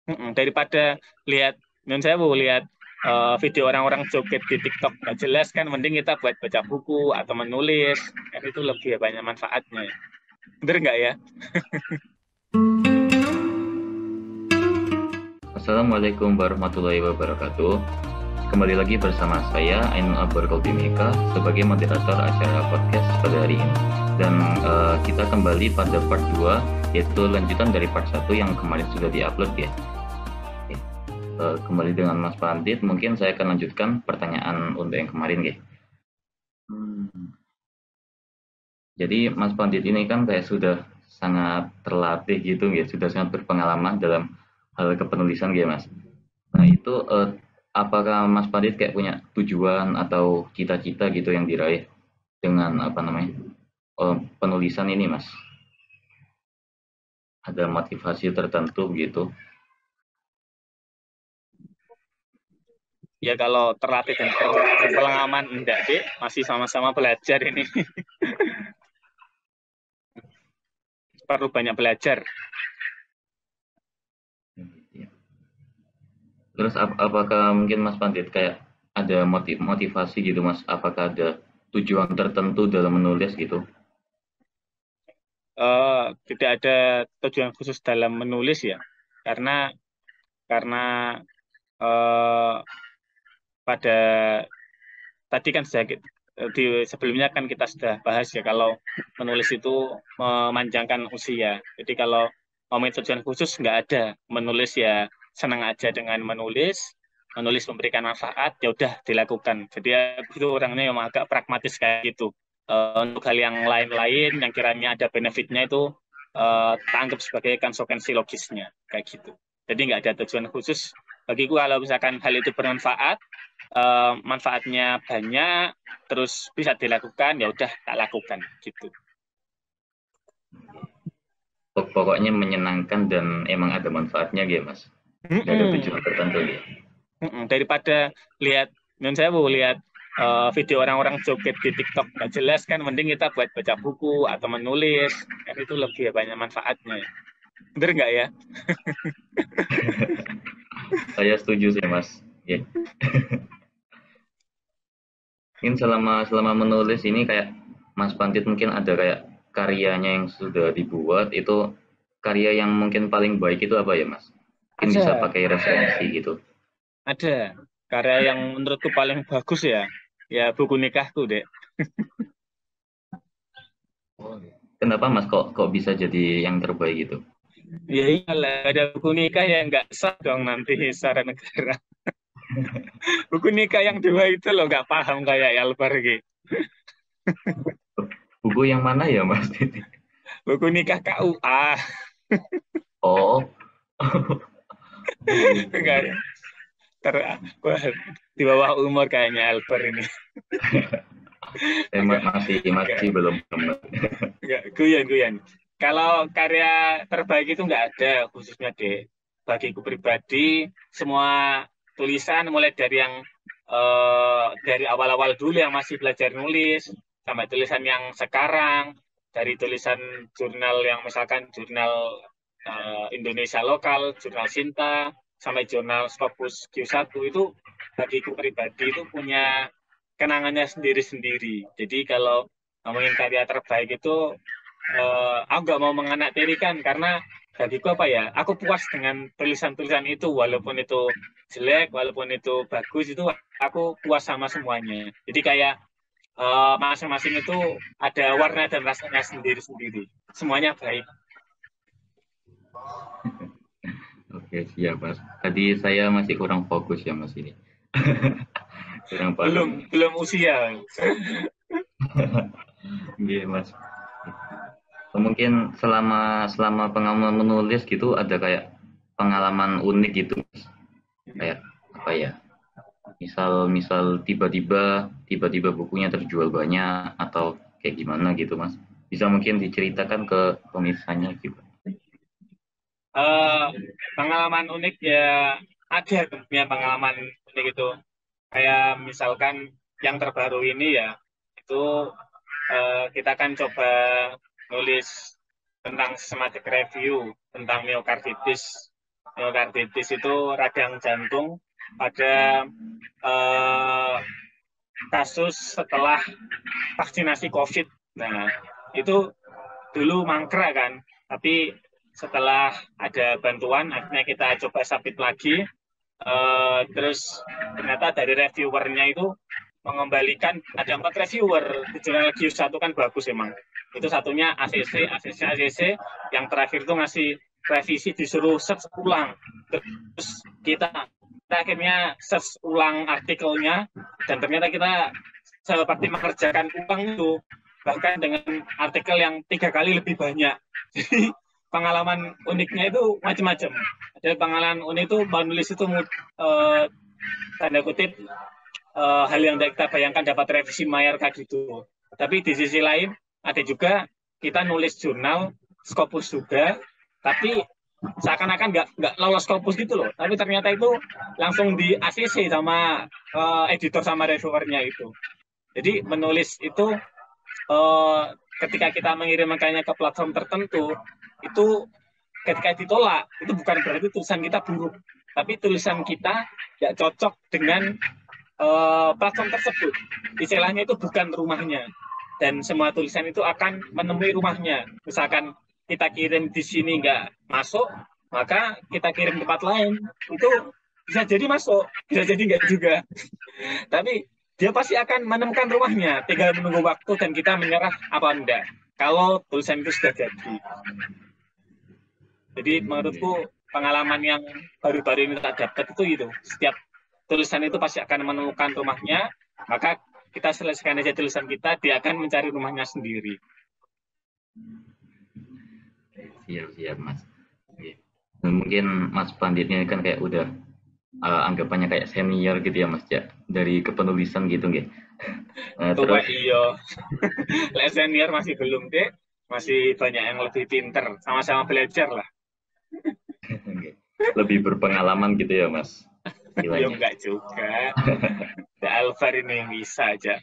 Daripada lihat, menurut saya lihat video orang-orang joget di TikTok nggak jelas kan, mending kita buat baca buku atau menulis, kan itu lebih banyak manfaatnya. Bener nggak ya? Assalamualaikum warahmatullahi wabarakatuh. Kembali lagi bersama saya Ainul Akbar Kolbimika sebagai moderator acara podcast pada hari ini. Dan kita kembali pada part 2, yaitu lanjutan dari part 1 yang kemarin sudah diupload ya. Kembali dengan Mas Pandit, mungkin saya akan lanjutkan pertanyaan untuk yang kemarin ya. Jadi Mas Pandit ini kan kayak sudah sangat terlatih gitu ya, sudah sangat berpengalaman dalam hal kepenulisan ya Mas. Nah itu apakah Mas Pandit kayak punya tujuan atau cita-cita gitu yang diraih dengan penulisan ini Mas? Ada motivasi tertentu gitu? Ya kalau terlatih dan berpengalaman enggak deh, masih sama-sama belajar ini. Perlu banyak belajar. Terus apakah mungkin Mas Pandit kayak ada motivasi gitu Mas? Apakah ada tujuan tertentu dalam menulis gitu? Tidak ada tujuan khusus dalam menulis ya, karena uh, pada tadi kan di sebelumnya kan kita sudah bahas ya, kalau menulis itu memanjangkan usia. Jadi kalau mau tujuan khusus nggak ada, menulis ya senang aja dengan menulis, menulis memberikan manfaat ya udah dilakukan. Jadi ya, itu orangnya yang agak pragmatis kayak gitu. Untuk hal yang lain-lain yang kiranya ada benefitnya itu tak anggap sebagai konsekuensi logisnya kayak gitu. Jadi nggak ada tujuan khusus. Bagiku kalau misalkan hal itu bermanfaat, manfaatnya banyak, terus bisa dilakukan, ya udah tak lakukan gitu. Pokoknya menyenangkan dan emang ada manfaatnya gitu Mas. Nggak ada tujuan tertentu gitu. Daripada lihat, menurut saya lihat video orang-orang joget di TikTok nggak jelas kan, mending kita buat baca buku atau menulis, kan itu lebih banyak manfaatnya. Bener nggak ya? Saya setuju sih Mas. Ya. Mungkin selama menulis ini kayak Mas Pantit mungkin ada kayak karyanya yang sudah dibuat itu, karya yang mungkin paling baik itu apa ya Mas? Mungkin bisa Ada, pakai referensi gitu. ada. Karya yang menurutku paling bagus ya buku nikahku deh. Kenapa Mas kok bisa jadi yang terbaik gitu? Ya iyalah, ada buku nikah yang nggak sah dong nanti secara negara. Buku nikah yang dua itu loh nggak paham kayak Albar gitu. Buku yang mana ya Mas? Buku nikah KUA. Oh, Enggak, ter wah, di bawah umur kayaknya Albar ini. saya Enggak, masih enggak, belum paham. enggak, guyan. Kalau karya terbaik itu nggak ada khususnya deh. Bagiku pribadi, semua tulisan mulai dari yang dari awal-awal dulu yang masih belajar nulis, sampai tulisan yang sekarang, dari tulisan jurnal yang misalkan jurnal Indonesia lokal, jurnal Sinta, sampai jurnal Scopus Q1 itu bagiku pribadi itu punya kenangannya sendiri-sendiri. Jadi kalau ngomongin karya terbaik itu aku nggak mau menganaktirikan karena bagiku apa ya, aku puas dengan tulisan-tulisan itu walaupun itu jelek, walaupun itu bagus, itu aku puas sama semuanya. Jadi kayak masing-masing itu ada warna dan rasanya sendiri-sendiri. Semuanya baik. Oke, siap Mas. Tadi saya masih kurang fokus ya Mas ini. Kurang paham. Belum usia. Iya Mas. Mungkin selama selama pengalaman menulis gitu ada kayak pengalaman unik gitu Mas. Kayak apa ya? Misal misal tiba-tiba bukunya terjual banyak atau kayak gimana gitu Mas. Bisa mungkin diceritakan ke pemirsanya gitu. Eh, Pengalaman unik ya ada tentunya pengalaman unik itu. Kayak misalkan yang terbaru ini ya, itu kita kan coba nulis tentang systematic review tentang myokarditis. Miokarditis itu radang jantung pada kasus setelah vaksinasi COVID. Nah, itu dulu mangkrak kan, tapi setelah ada bantuan, akhirnya kita coba submit lagi. Terus ternyata dari reviewernya itu mengembalikan, ada 4 reviewer di jurnal Gius, satu kan bagus emang. Itu satunya ACC, yang terakhir itu ngasih revisi, disuruh search ulang. Terus kita akhirnya search ulang artikelnya, dan ternyata kita seperti mengerjakan ulang itu, bahkan dengan artikel yang 3 kali lebih banyak. Jadi pengalaman uniknya itu macam-macam. Ada pengalaman unik itu menulis itu tanda kutip hal yang tidak kita bayangkan dapat revisi Mayer kayak gitu. Tapi di sisi lain ada juga kita nulis jurnal Scopus juga, tapi seakan-akan nggak lolos Scopus gitu loh. Tapi ternyata itu langsung di ACC sama editor sama reviewernya itu. Jadi menulis itu ketika kita mengirimkannya ke platform tertentu, itu ketika ditolak, itu bukan berarti tulisan kita buruk, tapi tulisan kita tidak cocok dengan platform tersebut. Istilahnya itu bukan rumahnya, dan semua tulisan itu akan menemui rumahnya. Misalkan kita kirim di sini nggak masuk, maka kita kirim tempat lain, itu bisa jadi masuk, bisa jadi nggak juga. Tapi dia pasti akan menemukan rumahnya, tinggal menunggu waktu dan kita menyerah apa enggak kalau tulisan itu sudah jadi. Jadi menurutku pengalaman yang baru-baru ini tak dapat itu gitu. Setiap tulisan itu pasti akan menemukan rumahnya, maka kita selesaikan aja tulisan kita, dia akan mencari rumahnya sendiri. Siap Mas. Mungkin Mas Panditnya kan kayak udah anggapannya kayak senior gitu ya Mas ya, dari kepenulisan gitu nggih. Terus iya. Lek senior masih belum deh, masih banyak yang lebih pinter, sama-sama belajar lah. Lebih berpengalaman gitu ya Mas. Ya enggak juga. Alvar ini yang bisa aja.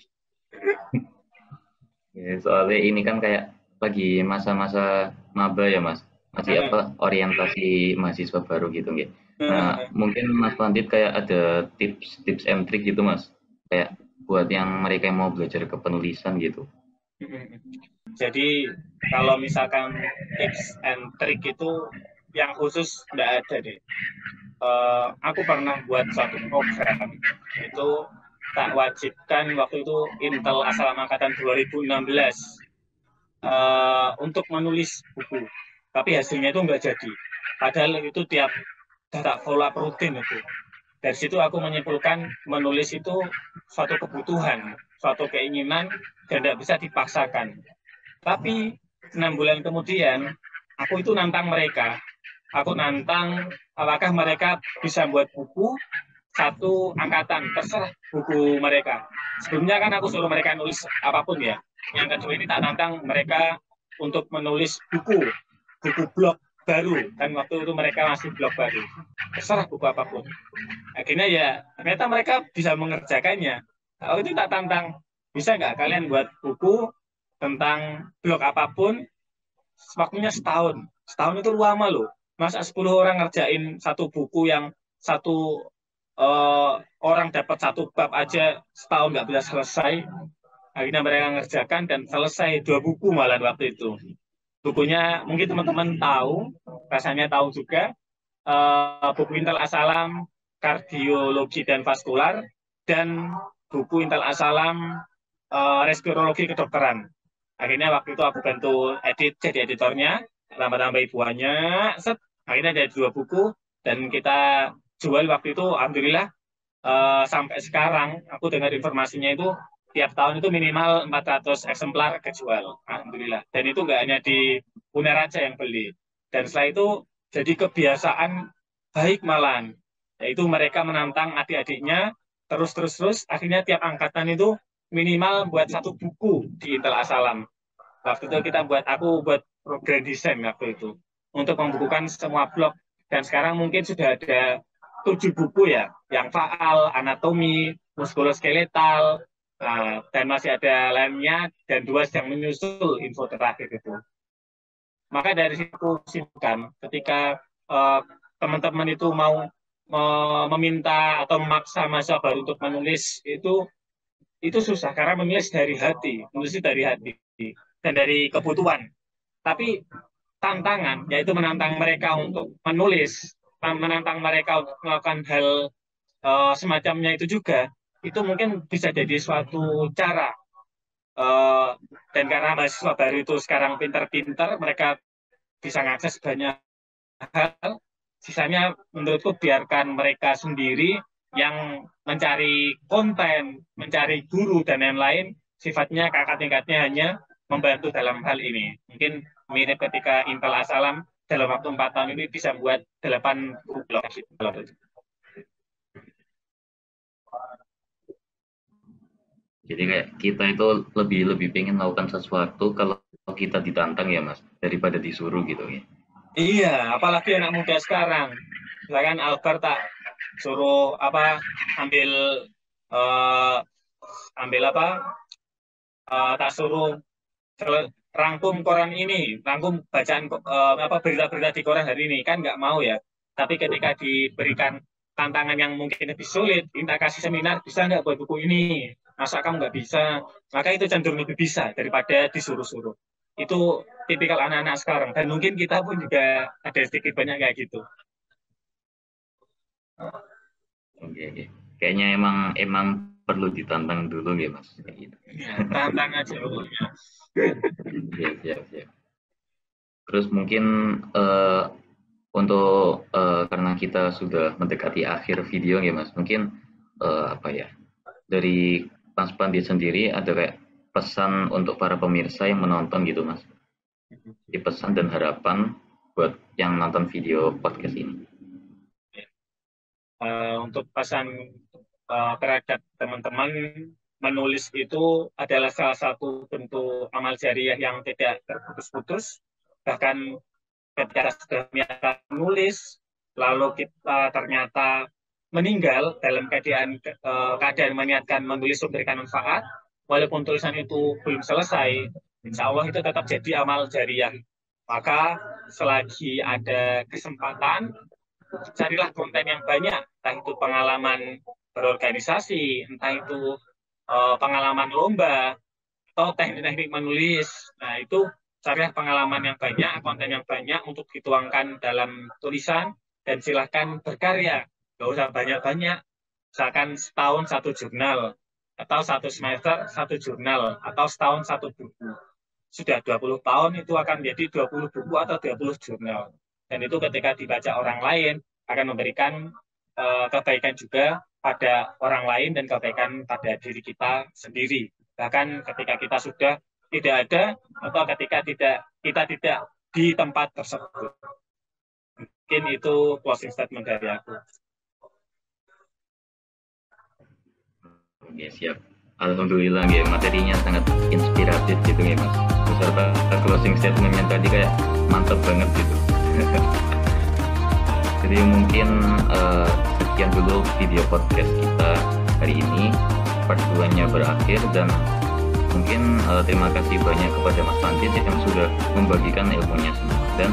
Ya, soalnya ini kan kayak lagi masa-masa maba ya Mas, masih orientasi mahasiswa baru gitu nggih. Nah, mungkin Mas Pandit kayak ada tips and trik gitu Mas, kayak buat yang mereka yang mau belajar kepenulisan gitu. Jadi kalau misalkan tips and trik itu yang khusus nggak ada deh. Aku pernah buat satu program itu tak wajibkan waktu itu Intel Asal Angkatan 2016 untuk menulis buku, tapi hasilnya itu nggak jadi. Padahal itu tiap data follow up rutin itu. Dari situ aku menyimpulkan menulis itu suatu kebutuhan, suatu keinginan, dan tidak bisa dipaksakan. Tapi 6 bulan kemudian, aku itu nantang mereka. Aku nantang apakah mereka bisa buat buku satu angkatan, terserah buku mereka. Sebelumnya kan aku suruh mereka nulis apapun ya. Yang kedua ini tak nantang mereka untuk menulis buku blog baru. Dan waktu itu mereka masih blog baru. Terserah buku apapun. Akhirnya ya, ternyata mereka bisa mengerjakannya. Aku itu tak tantang, bisa nggak kalian buat buku tentang blog apapun, waktunya setahun. Setahun itu lama loh. Masa 10 orang ngerjain satu buku yang satu orang dapat satu bab aja setahun nggak bisa selesai. Akhirnya mereka ngerjakan dan selesai 2 buku malah waktu itu. Bukunya mungkin teman-teman tahu, rasanya tahu juga, buku Intel Asalam Kardiologi dan Vaskular, dan buku Intel Asalam Respirologi Kedokteran. Akhirnya waktu itu aku bantu edit, jadi editornya, tambah-tambah ibuannya, set, akhirnya ada 2 buku, dan kita jual waktu itu, alhamdulillah, sampai sekarang, aku dengar informasinya itu, tiap tahun itu minimal 400 eksemplar kejual, alhamdulillah. Dan itu nggak hanya di UNER aja yang beli. Dan setelah itu, jadi kebiasaan baik malahan, yaitu mereka menantang adik-adiknya, terus, akhirnya tiap angkatan itu minimal buat 1 buku di Intel Asalam. Waktu itu aku buat program desain waktu itu untuk membukukan semua blog, dan sekarang mungkin sudah ada 7 buku ya, yang faal, anatomi, muskuloskeletal, dan masih ada lainnya, dan 2 yang menyusul info terakhir itu. Maka dari situ simpulkan ketika teman-teman itu mau meminta atau memaksa mahasiswa baru untuk menulis itu susah karena menulis dari hati dan dari kebutuhan. Tapi tantangan yaitu menantang mereka untuk menulis, menantang mereka untuk melakukan hal semacamnya itu juga, itu mungkin bisa jadi suatu cara. Dan karena mahasiswa baru itu sekarang pintar-pintar, mereka bisa mengakses banyak hal. Sisanya menurutku biarkan mereka sendiri yang mencari konten, mencari guru, dan lain-lain. Sifatnya kakak tingkatnya hanya membantu dalam hal ini. Mungkin mirip ketika Intel Asalam dalam waktu 4 tahun ini bisa buat 8 blog. Jadi kayak kita itu lebih pengen melakukan sesuatu kalau kita ditantang ya Mas, daripada disuruh gitu ya. Iya, apalagi anak muda sekarang. Misalkan Albert tak suruh ambil tak suruh rangkum koran ini, rangkum bacaan berita-berita di koran hari ini, kan nggak mau ya. Tapi ketika diberikan tantangan yang mungkin lebih sulit, minta kasih seminar, bisa nggak buat buku ini? Masa kamu nggak bisa? Maka itu cenderung lebih bisa daripada disuruh-suruh. Itu tipikal anak-anak sekarang. Dan mungkin kita pun juga ada sedikit banyak kayak gitu. Oke. Kayaknya emang perlu ditantang dulu ya Mas. Kayak gitu. Ya, tantang aja pokoknya. Siap. Terus mungkin untuk karena kita sudah mendekati akhir video ya Mas, mungkin dari Mas Pandit sendiri ada kayak pesan untuk para pemirsa yang menonton gitu Mas, di pesan dan harapan buat yang nonton video podcast ini. Untuk pesan terhadap teman-teman, menulis itu adalah salah satu bentuk amal jariah yang tidak terputus-putus. Bahkan ketika sudah menulis, lalu kita ternyata meninggal dalam keadaan meniatkan menulis memberikan manfaat, walaupun tulisan itu belum selesai, insya Allah itu tetap jadi amal jariah. Maka selagi ada kesempatan, carilah konten yang banyak, entah itu pengalaman berorganisasi, entah itu pengalaman lomba, atau teknik-teknik menulis. Nah, itu carilah pengalaman yang banyak, konten yang banyak untuk dituangkan dalam tulisan, dan silahkan berkarya. Nggak usah banyak-banyak, misalkan setahun 1 jurnal, atau 1 semester 1 jurnal, atau setahun 1 buku. Sudah 20 tahun itu akan menjadi 20 buku atau 20 jurnal. Dan itu ketika dibaca orang lain, akan memberikan kebaikan juga pada orang lain dan kebaikan pada diri kita sendiri. Bahkan ketika kita sudah tidak ada, atau ketika kita tidak di tempat tersebut. Mungkin itu closing statement dari aku. Oke, siap. Alhamdulillah ya, materinya sangat inspiratif gitu ya Mas. Beserta closing statement-nya tadi kayak mantap banget gitu. Jadi mungkin sekian dulu video podcast kita hari ini. Part 2-nya berakhir, dan mungkin terima kasih banyak kepada Mas Pandit yang sudah membagikan ilmunya semua, dan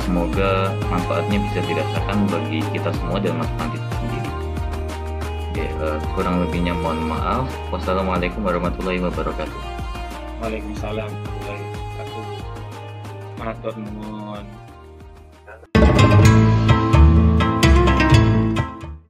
semoga manfaatnya bisa dirasakan bagi kita semua dan Mas Pandit sendiri. Oke, kurang lebihnya mohon maaf. Wassalamualaikum warahmatullahi wabarakatuh. Waalaikumsalam warahmatullahi wabarakatuh. Matur nuwun.